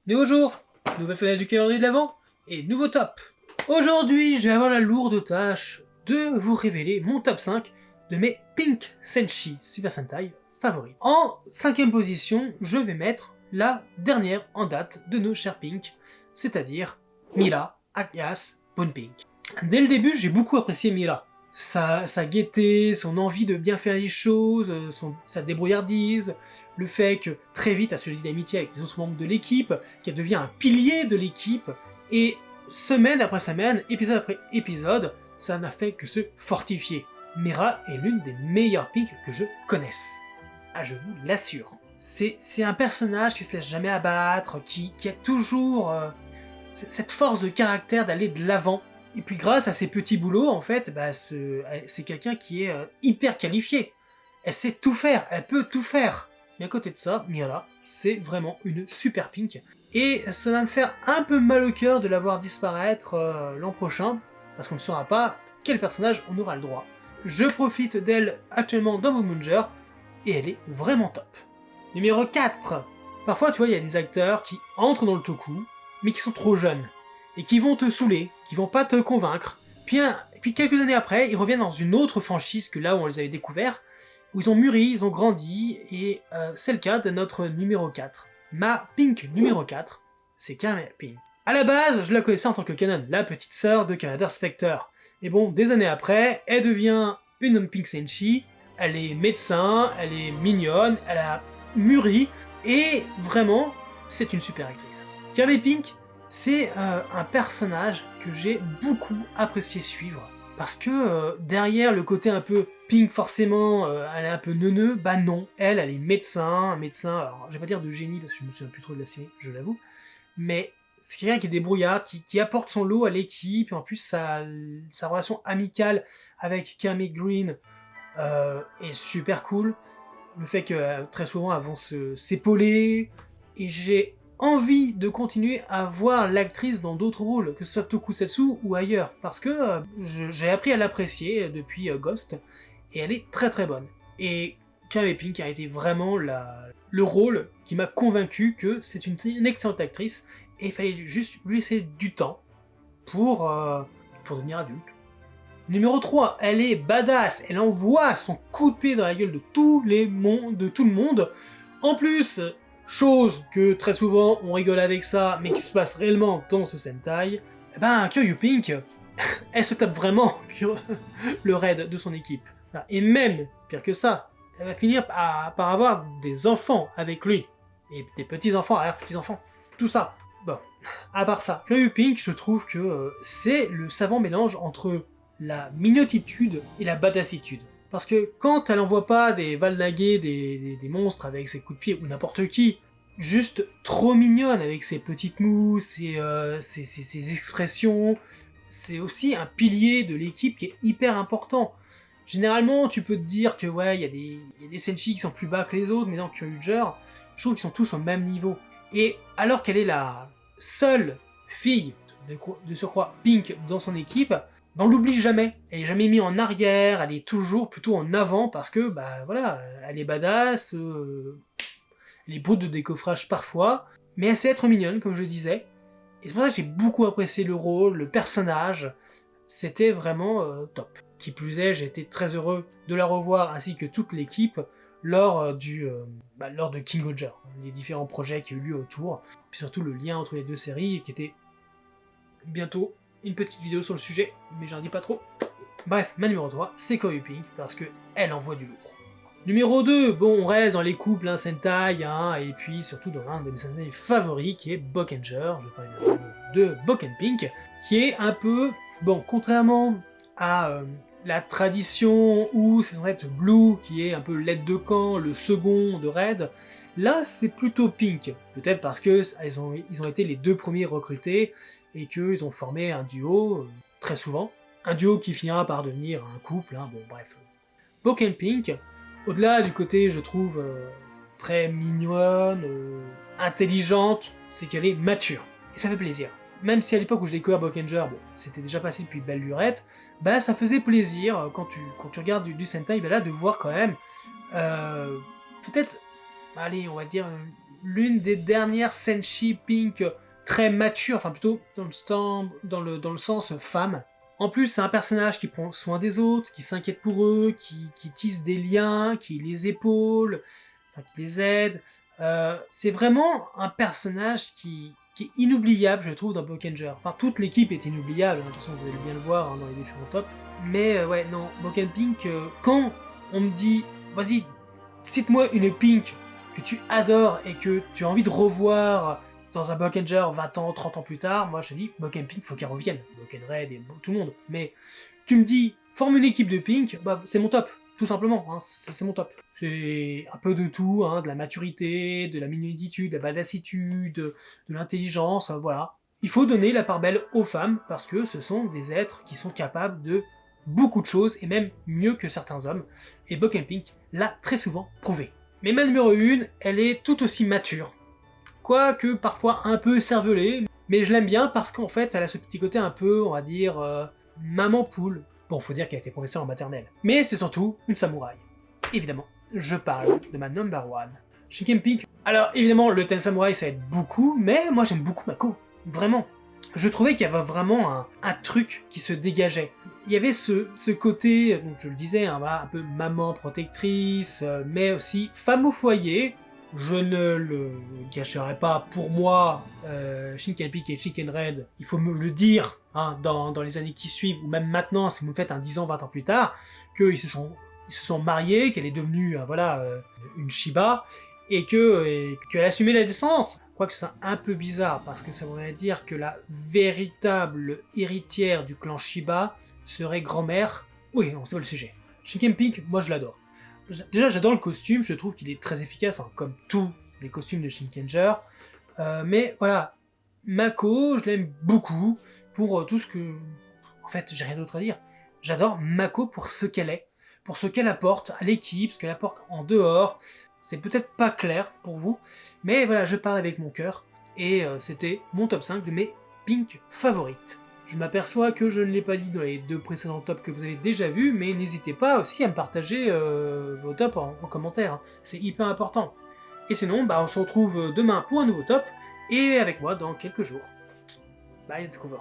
Nouveau jour, nouvelle fenêtre du calendrier de l'Avent et nouveau top. Aujourd'hui, je vais avoir la lourde tâche de vous révéler mon top 5 de mes Pink Senshi Super Sentai favoris. En 5ème position, je vais mettre la dernière en date de nos chers Pink, c'est-à-dire Mira, alias Bone Pink. Dès le début, j'ai beaucoup apprécié Mira. Sa gaieté, son envie de bien faire les choses, sa débrouillardise, le fait que très vite elle se lie d'amitié avec les autres membres de l'équipe, qu'elle devient un pilier de l'équipe, et semaine après semaine, épisode après épisode, ça n'a fait que se fortifier. Mira est l'une des meilleures Pink que je connaisse. Ah, je vous l'assure. C'est un personnage qui se laisse jamais abattre, qui a toujours cette force de caractère d'aller de l'avant. Et puis grâce à ses petits boulots, en fait, c'est quelqu'un qui est hyper qualifié. Elle sait tout faire, elle peut tout faire. Mais à côté de ça, Mira, c'est vraiment une super Pink. Et ça va me faire un peu mal au cœur de la voir disparaître l'an prochain, parce qu'on ne saura pas quel personnage on aura le droit. Je profite d'elle actuellement dans Momonger, et elle est vraiment top. Numéro 4. Parfois, tu vois, il y a des acteurs qui entrent dans le toku, mais qui sont trop jeunes, et qui vont te saouler, qui vont pas te convaincre. Puis quelques années après, ils reviennent dans une autre franchise que là où on les avait découverts, où ils ont mûri, ils ont grandi, et c'est le cas de notre numéro 4. Ma Pink numéro 4, c'est Kame Pink. À la base, je la connaissais en tant que canon, la petite sœur de Canada Spectre. Et bon, des années après, elle devient une Pink Senshi, elle est médecin, elle est mignonne, elle a mûri, et vraiment, c'est une super actrice. Kame Pink, c'est un personnage que j'ai beaucoup apprécié suivre. Parce que derrière le côté un peu Pink, forcément, elle est un peu neuneux, bah non. Elle est médecin, alors je vais pas dire de génie parce que je me souviens plus trop de la série, je l'avoue. Mais c'est quelqu'un qui est débrouillard, qui apporte son lot à l'équipe, et en plus sa relation amicale avec Kame Green est super cool. Le fait que très souvent elles vont s'épauler, et j'ai envie de continuer à voir l'actrice dans d'autres rôles, que ce soit Tokusatsu ou ailleurs, parce que j'ai appris à l'apprécier depuis Ghost, et elle est très très bonne. Et Kame Pink a été vraiment le rôle qui m'a convaincu que c'est une excellente actrice, et il fallait juste lui laisser du temps pour devenir adulte. Numéro 3, elle est badass, elle envoie son coup de pied dans la gueule de tout le monde. En plus, chose que très souvent on rigole avec ça, mais qui se passe réellement dans ce Sentai, eh ben Kyoryu Pink, elle se tape vraiment le raid de son équipe. Et même, pire que ça, elle va finir par avoir des enfants avec lui. Et des petits-enfants, arrière-petits-enfants, tout ça. Bon, à part ça, Kyoryu Pink, je trouve que c'est le savant mélange entre la mignotitude et la badassitude. Parce que quand elle envoie pas des valnagués, des monstres avec ses coups de pied, ou n'importe qui, juste trop mignonne avec ses petites mousses, ses expressions, c'est aussi un pilier de l'équipe qui est hyper important. Généralement, tu peux te dire que ouais, il y a des senshi qui sont plus bas que les autres, mais dans Kyoryuger, je trouve qu'ils sont tous au même niveau. Et alors qu'elle est la seule fille de surcroît Pink dans son équipe, ben on l'oublie jamais. Elle est jamais mise en arrière, elle est toujours plutôt en avant parce que, bah voilà, elle est badass, elle est brute de décoffrage parfois, mais elle sait être mignonne, comme je disais. Et c'est pour ça que j'ai beaucoup apprécié le rôle, le personnage, c'était vraiment top. Qui plus est, j'ai été très heureux de la revoir ainsi que toute l'équipe lors de King Oger, les différents projets qui ont eu lieu autour, puis surtout le lien entre les deux séries qui était bientôt une petite vidéo sur le sujet, mais j'en dis pas trop. Bref, ma numéro 3, c'est Kyoryu Pink, parce que elle envoie du lourd. Numéro 2, bon, on reste dans les couples, Sentai, et puis surtout dans l'un de mes Sentai favoris, qui est Bokenger, je parle de Boken Pink, qui est un peu, bon, contrairement à la tradition où c'est censé être Blue, qui est un peu l'aide de camp, le second de Red, là c'est plutôt Pink, peut-être parce que ils ont été les deux premiers recrutés, et qu'ils ont formé un duo, très souvent. Un duo qui finira par devenir un couple, bon bref. Boken Pink, au-delà du côté, je trouve, très mignonne, intelligente, c'est qu'elle est mature. Et ça fait plaisir. Même si à l'époque où je découvert Bokenger, bon, c'était déjà passé depuis belle lurette, bah ça faisait plaisir, quand tu regardes du Sentai, bah là, de voir quand même, peut-être, allez, on va dire, l'une des dernières Senshi Pink très mature, enfin plutôt dans le sens femme. En plus, c'est un personnage qui prend soin des autres, qui s'inquiète pour eux, qui tisse des liens, qui les épaule, enfin, qui les aide. C'est vraiment un personnage qui est inoubliable, je trouve, dans Bokenger. Enfin, toute l'équipe est inoubliable, de toute façon, vous allez bien le voir dans les différents tops. Mais ouais, non, Boken Pink, quand on me dit, vas-y, cite-moi une Pink que tu adores et que tu as envie de revoir dans un Bokenger 20 ans, 30 ans plus tard, moi je te dis, Boken Pink, faut qu'elle revienne. Boken Red et tout le monde. Mais tu me dis, forme une équipe de Pink, bah c'est mon top, tout simplement, hein, c'est mon top. C'est un peu de tout, hein, de la maturité, de la mignonitude, de la badassitude, de l'intelligence, voilà. Il faut donner la part belle aux femmes, parce que ce sont des êtres qui sont capables de beaucoup de choses, et même mieux que certains hommes, et Boken Pink l'a très souvent prouvé. Mais ma numéro 1, elle est tout aussi mature. Quoique parfois un peu cervelée, mais je l'aime bien parce qu'en fait elle a ce petit côté un peu, on va dire, maman poule. Bon, faut dire qu'elle a été professeure en maternelle. Mais c'est surtout une samouraï. Évidemment, je parle de ma number 1. Shinken Pink. Alors évidemment, le thème samouraï ça aide beaucoup, mais moi j'aime beaucoup Mako. Vraiment. Je trouvais qu'il y avait vraiment un truc qui se dégageait. Il y avait ce côté, donc je le disais, hein, voilà, un peu maman protectrice, mais aussi femme au foyer. Je ne le cacherai pas, pour moi, Shinken Pink et Shinken Red, il faut me le dire, hein, dans les années qui suivent, ou même maintenant, si vous me faites un 10 ans, 20 ans plus tard, qu'ils se sont mariés, qu'elle est devenue une Shiba, et qu'elle a assumé la descendance. Je crois que c'est un peu bizarre, parce que ça voudrait dire que la véritable héritière du clan Shiba serait grand-mère. Oui, non, c'est pas le sujet. Shinken Pink, moi je l'adore. Déjà, j'adore le costume, je trouve qu'il est très efficace, enfin, comme tous les costumes de Shinkenger. Mais voilà, Mako, je l'aime beaucoup pour tout ce que... En fait, j'ai rien d'autre à dire. J'adore Mako pour ce qu'elle est, pour ce qu'elle apporte à l'équipe, ce qu'elle apporte en dehors. C'est peut-être pas clair pour vous, mais voilà, je parle avec mon cœur, et c'était mon top 5 de mes Pink favorites. Je m'aperçois que je ne l'ai pas dit dans les 2 précédents tops que vous avez déjà vus, mais n'hésitez pas aussi à me partager vos tops en commentaire, hein. C'est hyper important. Et sinon, on se retrouve demain pour un nouveau top, et avec moi dans quelques jours. Bye, Cover.